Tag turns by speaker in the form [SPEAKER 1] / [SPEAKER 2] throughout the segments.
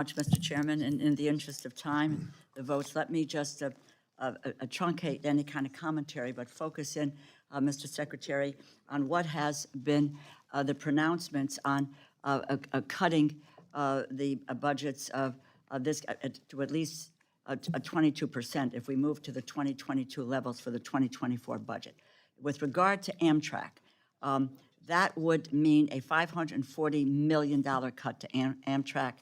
[SPEAKER 1] much, Mr. Chairman. In the interest of time, the votes, let me just truncate any kind of commentary, but focus in, Mr. Secretary, on what has been the pronouncements on cutting the budgets of this to at least 22% if we move to the 2022 levels for the 2024 budget. With regard to Amtrak, that would mean a $540 million cut to Amtrak.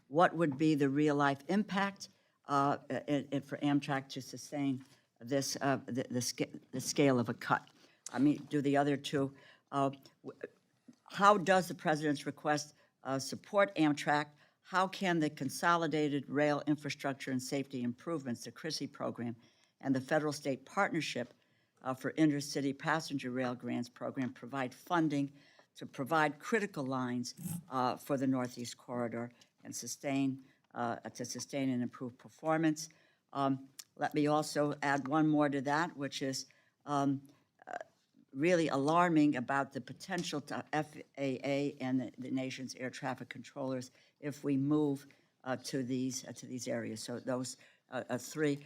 [SPEAKER 1] What would be the real-life impact for Amtrak to sustain this, the scale of a cut? I mean, do the other two. How does the President's request support Amtrak? How can the Consolidated Rail Infrastructure and Safety Improvements, the CRISI program, and the Federal-State Partnership for Intercity Passenger Rail Grants program provide funding to provide critical lines for the Northeast Corridor and sustain and improve performance? Let me also add one more to that, which is really alarming about the potential to FAA and the nation's air traffic controllers if we move to these areas. So those three.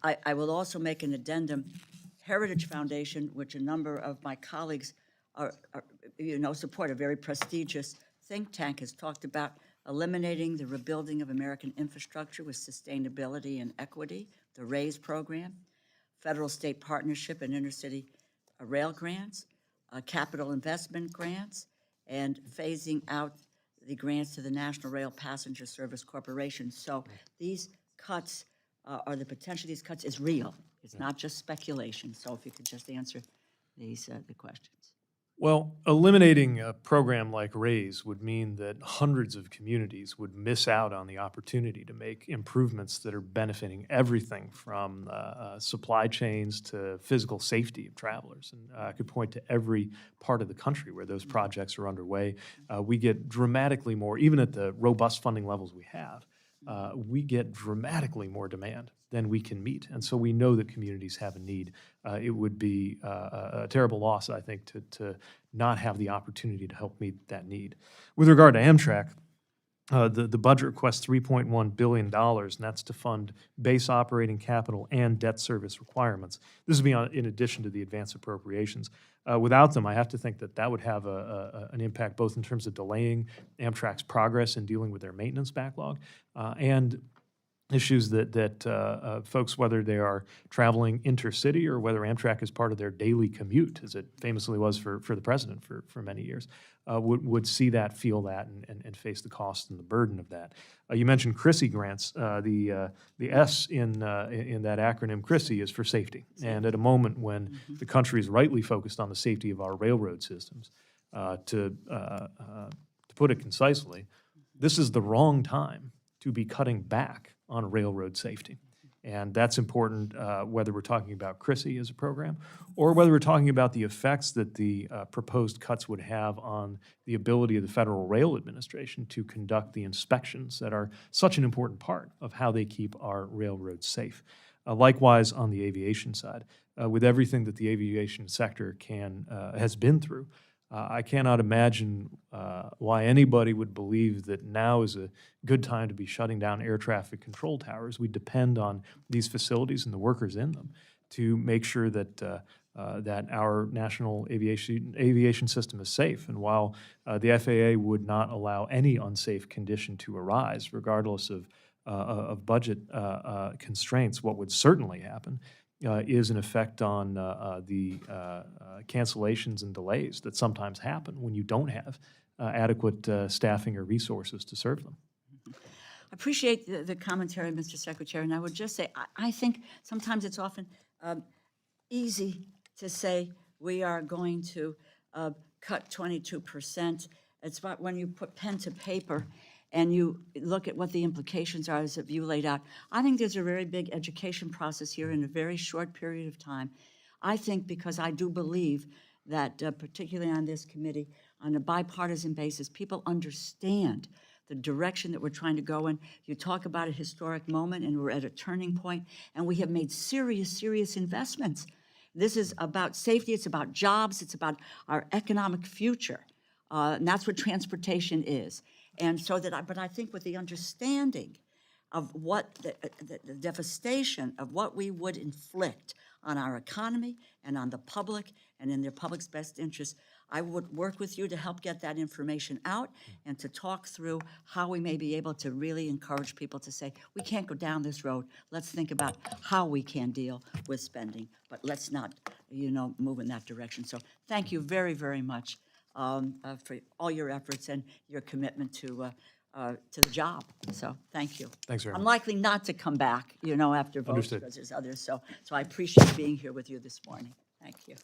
[SPEAKER 1] I will also make an addendum. Heritage Foundation, which a number of my colleagues support, a very prestigious think tank, has talked about eliminating the rebuilding of American infrastructure with sustainability and equity, the RAISE program, federal-state partnership and intercity rail grants, capital investment grants, and phasing out the grants to the National Rail Passenger Service Corporation. So these cuts, or the potential of these cuts, is real. It's not just speculation. So if you could just answer these the questions.
[SPEAKER 2] Well, eliminating a program like RAISE would mean that hundreds of communities would miss out on the opportunity to make improvements that are benefiting everything from supply chains to physical safety of travelers. And I could point to every part of the country where those projects are underway. We get dramatically more, even at the robust funding levels we have, we get dramatically more demand than we can meet. And so we know that communities have a need. It would be a terrible loss, I think, to not have the opportunity to help meet that need. With regard to Amtrak, the budget requests $3.1 billion, and that's to fund base operating capital and debt service requirements. This would be in addition to the advance appropriations. Without them, I have to think that would have an impact both in terms of delaying Amtrak's progress in dealing with their maintenance backlog and issues that folks, whether they are traveling intercity or whether Amtrak is part of their daily commute, as it famously was for the president for many years, would see that, feel that, and face the cost and the burden of that. You mentioned CRISI grants. The S in that acronym CRISI is for safety. And at a moment when the country is rightly focused on the safety of our railroad systems, to put it concisely, this is the wrong time to be cutting back on railroad safety. And that's important whether we're talking about CRISI as a program or whether we're talking about the effects that the proposed cuts would have on the ability of the Federal Rail Administration to conduct the inspections that are such an important part of how they keep our railroads safe. Likewise, on the aviation side, with everything that the aviation sector has been through, I cannot imagine why anybody would believe that now is a good time to be shutting down air traffic control towers. We depend on these facilities and the workers in them to make sure that that our national aviation system is safe. And while the FAA would not allow any unsafe condition to arise, regardless of budget constraints, what would certainly happen is an effect on the cancellations and delays that sometimes happen when you don't have adequate staffing or resources to serve them.
[SPEAKER 1] I appreciate the commentary, Mr. Secretary, and I would just say I think sometimes it's often easy to say we are going to cut 22%. It's about when you put pen to paper and you look at what the implications are as you laid out. I think there's a very big education process here in a very short period of time. I think because I do believe that particularly on this committee, on a bipartisan basis, people understand the direction that we're trying to go in. You talk about a historic moment and we're at a turning point and we have made serious investments. This is about safety, it's about jobs, it's about our economic future. And that's what transportation is. And so that, but I think with the understanding of what the devastation of what we would inflict on our economy and on the public and in their public's best interest, I would work with you to help get that information out and to talk through how we may be able to really encourage people to say, we can't go down this road. Let's think about how we can deal with spending, but let's not, move in that direction. So thank you very, very much for all your efforts and your commitment to the job. So thank you.
[SPEAKER 2] Thanks very
[SPEAKER 1] I'm
[SPEAKER 2] much.
[SPEAKER 1] likely not to come back, after votes
[SPEAKER 2] Understood.
[SPEAKER 1] because there's others. So I appreciate being here with you this morning. Thank you.